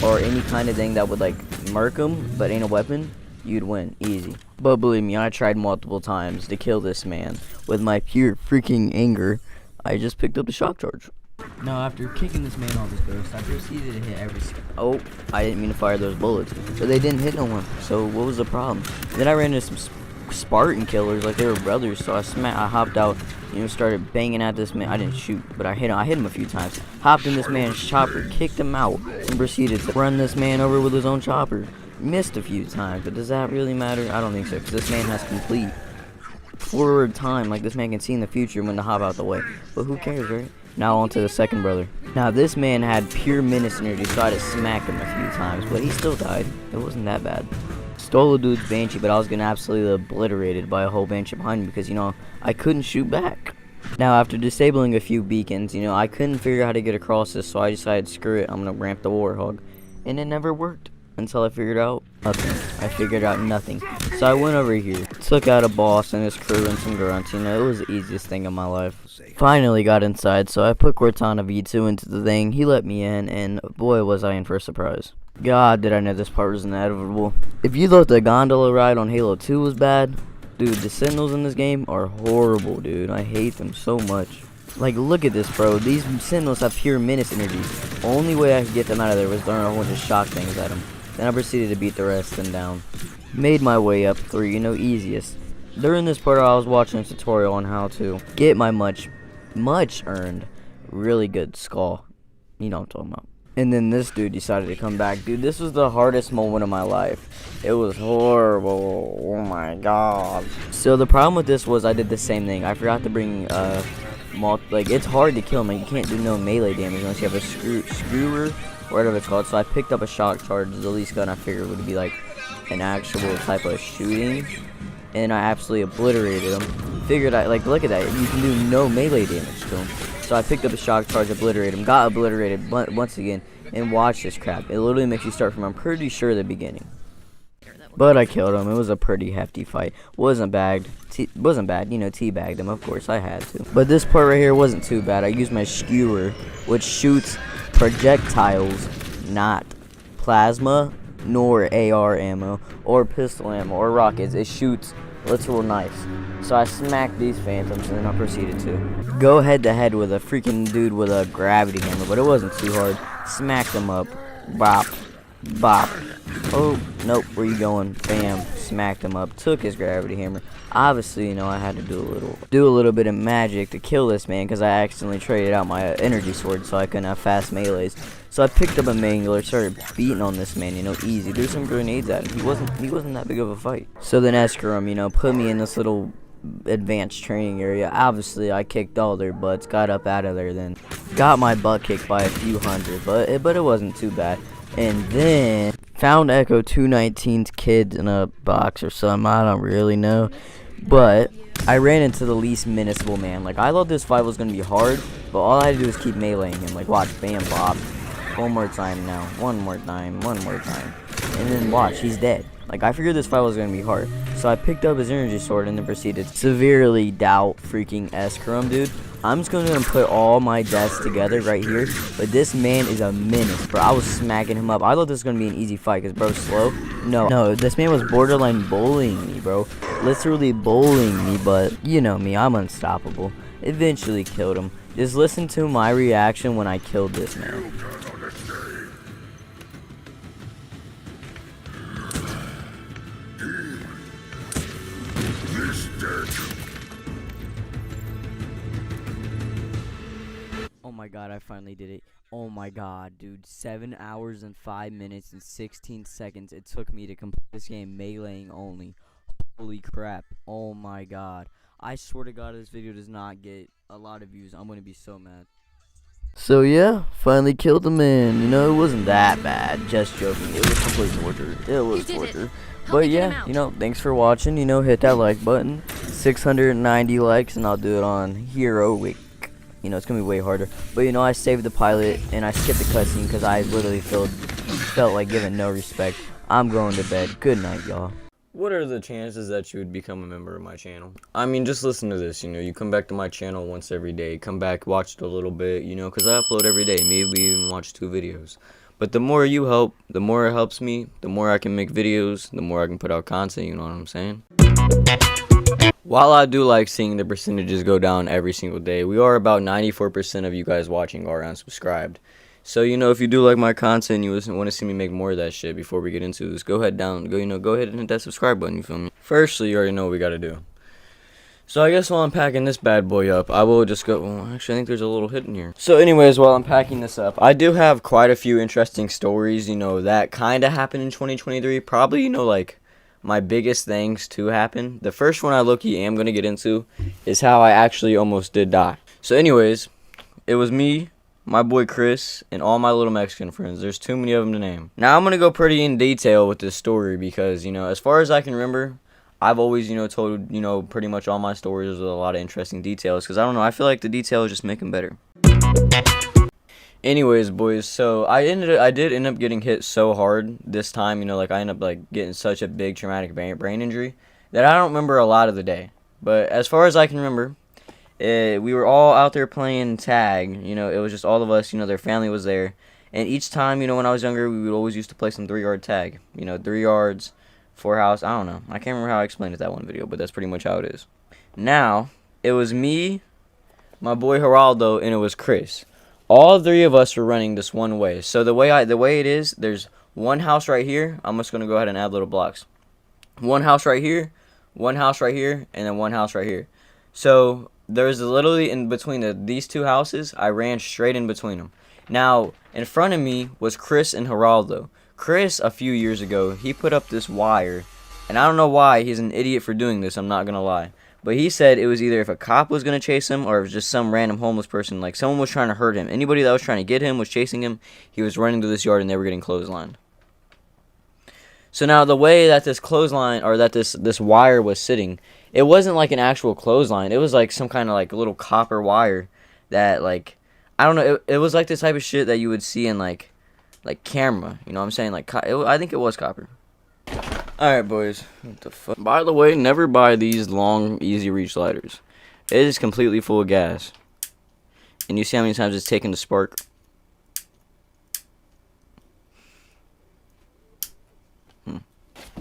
Speaker 10: or any kind of thing that would like murk him, but ain't a weapon, you'd win easy. But believe me, I tried multiple times to kill this man. With my pure freaking anger, I just picked up the shock charge. Now, after kicking this man off his ghost, I proceeded to hit every Oh, I didn't mean to fire those bullets, but they didn't hit no one. So what was the problem? Then I ran into some Spartan killers, like they were brothers. So I hopped out, started banging at this man. I didn't shoot, but I hit him a few times. Hopped in this man's chopper, kicked him out, and proceeded to run this man over with his own chopper. Missed a few times, but does that really matter? I don't think so, because this man has complete forward time. Like, this man can see in the future when to hop out the way. But who cares, right? Now on to the second brother. Now this man had pure menace energy, so I had to smack him a few times, but he still died. It wasn't that bad. Stole a dude's banshee, but I was getting absolutely obliterated by a whole banshee behind me because, I couldn't shoot back. Now, after disabling a few beacons, I couldn't figure out how to get across this, so I decided, screw it, I'm gonna ramp the warhog. And it never worked until I figured out nothing. I figured out nothing. So I went over here, took out a boss and his crew and some grunts. It was the easiest thing in my life. Finally got inside, so I put Cortana V2 into the thing. He let me in, and boy was I in for a surprise. God, did I know this part was inevitable. If you thought the gondola ride on Halo 2 was bad, dude, the Sentinels in this game are horrible, dude. I hate them so much. Like, look at this, bro. These Sentinels have pure menace energy. Only way I could get them out of there was throwing a whole bunch of shock things at them. Then I proceeded to beat the rest of them down. Made my way up through, easiest. During this part, I was watching a tutorial on how to get my much earned, really good skull. You know what I'm talking about. And then this dude decided to come back. Dude, this was the hardest moment of my life. It was horrible. Oh my god. So the problem with this was I did the same thing. I forgot to bring, it's hard to kill him. Like, you can't do no melee damage unless you have a skewer, or whatever it's called. So I picked up a shock charge, the least gun I figured would be like an actual type of shooting. And I absolutely obliterated him. Figured look at that. You can do no melee damage to him. So I picked up a shock charge, obliterated him, got obliterated once again, and watch this crap. It literally makes you start from, I'm pretty sure, the beginning. But I killed him. It was a pretty hefty fight. Wasn't bad. Teabagged him. Of course, I had to. But this part right here wasn't too bad. I used my skewer, which shoots projectiles, not plasma, nor AR ammo, or pistol ammo, or rockets. It shoots literal knives. So I smacked these phantoms, and then I proceeded to go head to head with a freaking dude with a gravity hammer, but it wasn't too hard. Smacked him up. Bop. Bop. Oh, nope, where you going? Bam. Smacked him up. Took his gravity hammer. Obviously, I had to do a little bit of magic to kill this man, because I accidentally traded out my energy sword so I couldn't have fast melees. So I picked up a mangler, started beating on this man, easy. Threw some grenades at him. He wasn't that big of a fight. So then Escarum, put me in this little advanced training area. Obviously, I kicked all their butts, got up out of there, then got my butt kicked by a few hundred, but it wasn't too bad. And then found Echo 219's kids in a box or something. I don't really know. But I ran into the least menaceable man. Like, I thought this fight was going to be hard, but all I had to do was keep meleeing him. Like, watch, bam, bop. One more time now. One more time. One more time. And then watch, he's dead. Like, I figured this fight was going to be hard. So I picked up his energy sword and then proceeded to severely doubt freaking Escarum, dude. I'm just going to put all my deaths together right here. But this man is a menace, bro. I was smacking him up. I thought this was going to be an easy fight because bro's slow. No, this man was borderline bullying me, bro. Literally bullying me, but you know me, I'm unstoppable. Eventually killed him. Just listen to my reaction when I killed this man. Oh my god, I finally did it. Oh my god, dude. 7 hours and 5 minutes and 16 seconds it took me to complete this game meleeing only. Holy crap. Oh my god. I swear to god this video does not get a lot of views. I'm gonna be so mad. So yeah, finally killed the man. You know, it wasn't that bad. Just joking. It was complete torture. It was torture. But yeah, you know, thanks for watching. You know, hit that like button. 690 likes, and I'll do it on Hero Week. You know, it's gonna be way harder. But you know, I saved the pilot and I skipped the cutscene because I literally felt like giving no respect. I'm going to bed. Good night, y'all.
Speaker 1: What are the chances that you would become a member of my channel? I mean, just listen to this, you know, you come back to my channel once every day, come back, watch it a little bit, you know, because I upload every day, maybe even watch 2 videos. But the more you help, the more it helps me, the more I can make videos, the more I can put out content, you know what I'm saying? While I do like seeing the percentages go down every single day, we are about 94% of you guys watching are unsubscribed. So, you know, if you do like my content, you want to see me make more of that shit before we get into this, go ahead and hit that subscribe button, you feel me? Firstly, you already know what we gotta do. So I guess while I'm packing this bad boy up, I will just go, well, actually I think there's a little hit in here. So anyways, while I'm packing this up, I do have quite a few interesting stories, you know, that kind of happened in 2023. Probably, you know, like, my biggest things to happen. The first one I low-key am gonna get into is how I actually almost did die. So anyways, it was me, my boy Chris, and all my little Mexican friends. There's too many of them to name. Now, I'm going to go pretty in detail with this story because, you know, as far as I can remember, I've always, you know, told, you know, pretty much all my stories with a lot of interesting details because, I don't know, I feel like the details just make them better. Anyways, boys, so I did end up getting hit so hard this time, you know, like I ended up, like, getting such a big traumatic brain injury that I don't remember a lot of the day. But as far as I can remember, we were all out there playing tag, you know, it was just all of us, you know, their family was there, and each time, you know, when I was younger, we would always used to play some 3-yard tag, you know, 3 yards, 4 house, I don't know, I can't remember how I explained it that one video, but that's pretty much how it is. Now, it was me, my boy Geraldo, and it was Chris. All 3 of us were running this one way, so the way it is, there's one house right here, I'm just going to go ahead and add little blocks, one house right here, one house right here, and then one house right here. So there's literally in between these 2 houses, I ran straight in between them. Now, in front of me was Chris and Geraldo. Chris, a few years ago, he put up this wire, and I don't know why, he's an idiot for doing this, I'm not going to lie. But he said it was either if a cop was going to chase him or it was just some random homeless person, like someone was trying to hurt him. Anybody that was trying to get him was chasing him, he was running to this yard and they were getting clotheslined. So now the way that this clothesline, or that this wire was sitting, it wasn't like an actual clothesline. It was like some kind of like little copper wire that, like, I don't know, it was like the type of shit that you would see in like camera, you know what I'm saying? Like, I think it was copper. Alright, boys. What the fuck? By the way, never buy these long, easy reach lighters. It is completely full of gas. And you see how many times it's taken to spark?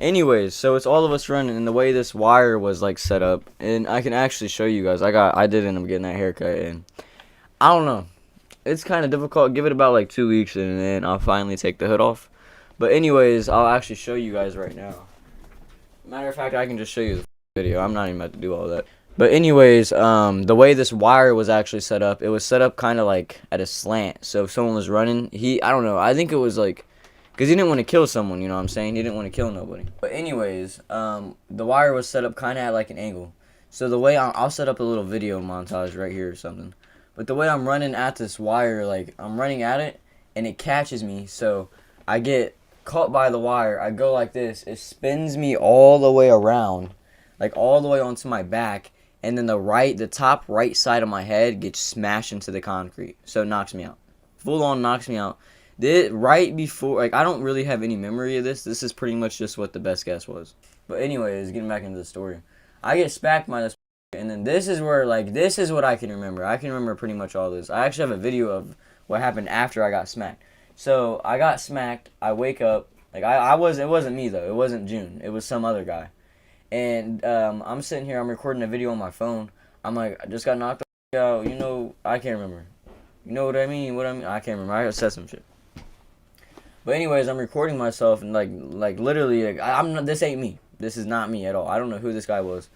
Speaker 1: Anyways, so it's all of us running, and the way this wire was like set up, and I can actually show you guys. I did end up getting that haircut, and I don't know. It's kind of difficult. Give it about like 2 weeks, and then I'll finally take the hood off. But anyways, I'll actually show you guys right now. Matter of fact, I can just show you the video. I'm not even about to do all that. But anyways, the way this wire was actually set up, it was set up kind of like at a slant. So if someone was running, I don't know, I think it was like, because he didn't want to kill someone, you know what I'm saying? He didn't want to kill nobody. But anyways, the wire was set up kind of at like an angle. So the way I'll set up a little video montage right here or something. But the way I'm running at this wire, like, I'm running at it, and it catches me. So I get caught by the wire. I go like this. It spins me all the way around, like all the way onto my back. And then the top right side of my head gets smashed into the concrete. So it knocks me out. Full on knocks me out. Right before, like, I don't really have any memory of this. This is pretty much just what the best guess was. But anyways, getting back into the story. I get smacked by this, and then this is where, like, this is what I can remember. I can remember pretty much all this. I actually have a video of what happened after I got smacked. So, I got smacked. I wake up. Like, it wasn't me, though. It wasn't June. It was some other guy. And I'm sitting here. I'm recording a video on my phone. I'm like, I just got knocked out. You know, I can't remember. You know what I mean? I can't remember. I said some shit. But anyways, I'm recording myself, and like literally, like, this ain't me. This is not me at all. I don't know who this guy was.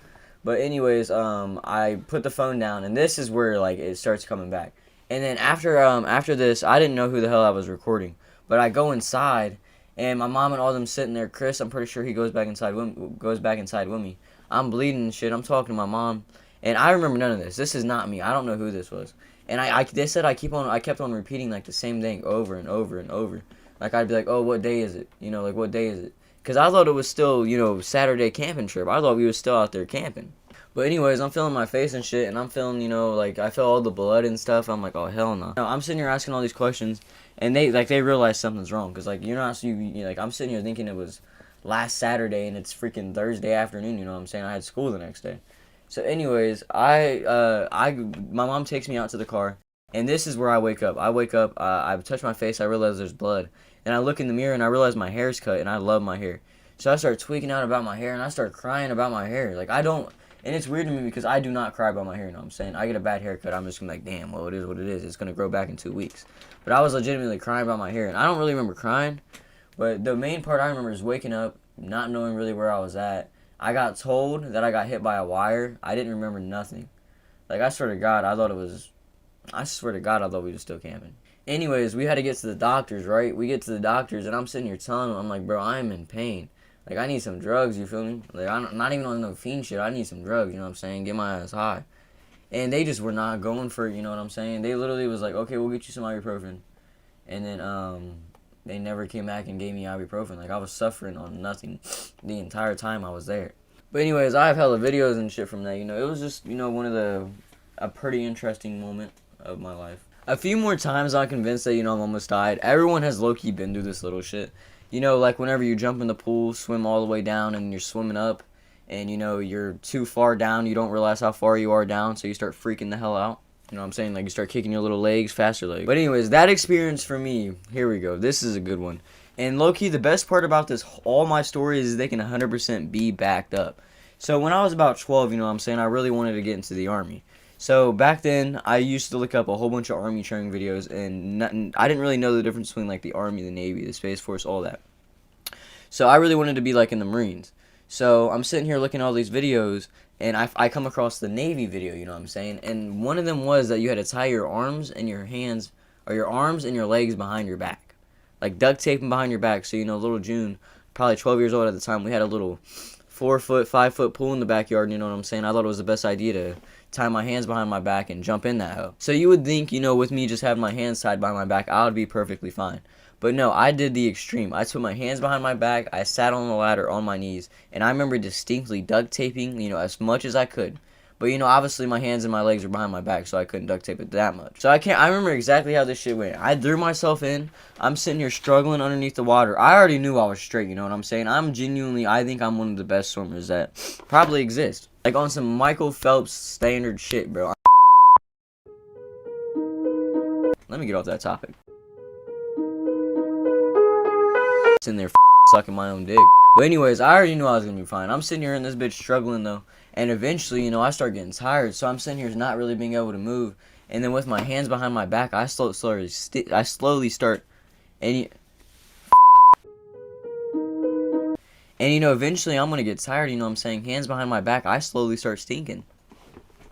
Speaker 1: But anyways, I put the phone down, and this is where, like, it starts coming back. And then after this, I didn't know who the hell I was recording. But I go inside, and my mom and all them sitting there. Chris, I'm pretty sure he goes back inside with me. I'm bleeding and shit. I'm talking to my mom, and I remember none of this. This is not me. I don't know who this was.
Speaker 10: And they said I kept on repeating like the same thing over and over and over. Like I'd be like, oh, what day is it? You know, like what day is it? Because I thought it was still, you know, Saturday camping trip. I thought we was still out there camping. But anyways, I'm feeling my face and shit, and I'm feeling, you know, like I feel all the blood and stuff. I'm like, oh hell no. I'm sitting here asking all these questions, and they realize something's wrong, cause like you're not like I'm sitting here thinking it was last Saturday and it's freaking Thursday afternoon. You know what I'm saying? I had school the next day. So anyways, my mom takes me out to the car, and this is where I wake up. I touch my face, I realize there's blood, and I look in the mirror and I realize my hair's cut, and I love my hair. So I start tweaking out about my hair, and I start crying about my hair. Like I don't. And it's weird to me because I do not cry about my hair, you know what I'm saying? I get a bad haircut, I'm just gonna be like, damn, well, it is what it is. It's gonna grow back in 2 weeks. But I was legitimately crying about my hair, and I don't really remember crying. But the main part I remember is waking up, not knowing really where I was at. I got told that I got hit by a wire. I didn't remember nothing. Like, I swear to God, I thought we were still camping. Anyways, we had to get to the doctors, right? We get to the doctors, and I'm sitting here telling them, I'm like, bro, I am in pain. Like, I need some drugs, you feel me? Like, I'm not even on no fiend shit. I need some drugs, you know what I'm saying? Get my ass high. And they just were not going for it, you know what I'm saying? They literally was like, okay, we'll get you some ibuprofen. And then, they never came back and gave me ibuprofen. Like, I was suffering on nothing the entire time I was there. But anyways, I have hella videos and shit from that, you know? It was just, you know, a pretty interesting moment of my life. A few more times I'm convinced that, you know, I'm almost died. Everyone has low-key been through this little shit. You know, like whenever you jump in the pool, swim all the way down, and you're swimming up, and, you know, you're too far down, you don't realize how far you are down, so you start freaking the hell out. You know what I'm saying? Like, you start kicking your little legs, faster legs. But anyways, that experience for me, here we go. This is a good one. And low-key, the best part about this, all my stories, is they can 100% be backed up. So when I was about 12, you know what I'm saying, I really wanted to get into the Army. So back then, I used to look up a whole bunch of Army training videos, and I didn't really know the difference between like the Army, the Navy, the Space Force, all that. So I really wanted to be like in the Marines. So I'm sitting here looking at all these videos, and I come across the Navy video, you know what I'm saying? And one of them was that you had to tie your arms and your hands, or your arms and your legs behind your back. Like duct taping behind your back. So, you know, little June, probably 12 years old at the time, we had a little 4-foot, 5-foot pool in the backyard, you know what I'm saying? I thought it was the best idea to tie my hands behind my back and jump in that hoe. So you would think, you know, with me just having my hands tied behind my back, I would be perfectly fine. But no, I did the extreme. I put my hands behind my back, I sat on the ladder on my knees, and I remember distinctly duct taping, you know, as much as I could. But, you know, obviously my hands and my legs were behind my back, so I couldn't duct tape it that much. So I remember exactly how this shit went. I threw myself in. I'm sitting here struggling underneath the water. I already knew I was straight, you know what I'm saying? I think I'm one of the best swimmers that probably exist. Like on some Michael Phelps standard shit, bro. Let me get off that topic. Sitting there sucking my own dick. But anyways, I already knew I was gonna be fine. I'm sitting here in this bitch struggling though, and eventually, you know, I start getting tired, so I'm sitting here not really being able to move, and then with my hands behind my back, I slowly start, and you know, eventually I'm gonna get tired, you know what I'm saying, hands behind my back, I slowly start stinking.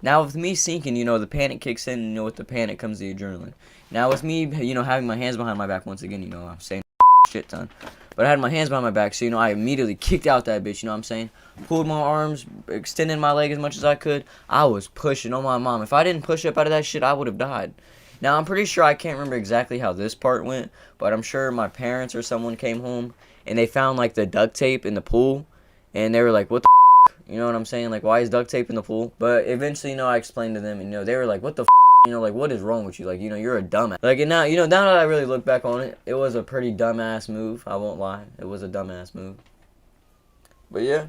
Speaker 10: Now with me sinking, you know, the panic kicks in, and you know, with the panic comes the adrenaline. Now with me, you know, having my hands behind my back, once again, you know, I'm saying shit ton. But I had my hands behind my back, so, you know, I immediately kicked out that bitch, you know what I'm saying? Pulled my arms, extended my leg as much as I could. I was pushing on my mom. If I didn't push up out of that shit, I would have died. Now, I'm pretty sure I can't remember exactly how this part went, but I'm sure my parents or someone came home, and they found, like, the duct tape in the pool, and they were like, what the f***? You know what I'm saying? Like, why is duct tape in the pool? But eventually, you know, I explained to them, and, you know, they were like, what the f***? You know, like, what is wrong with you? Like, you know, you're a dumbass. Like, and now, you know, now that I really look back on it, it was a pretty dumbass move. I won't lie. It was a dumbass move. But, yeah.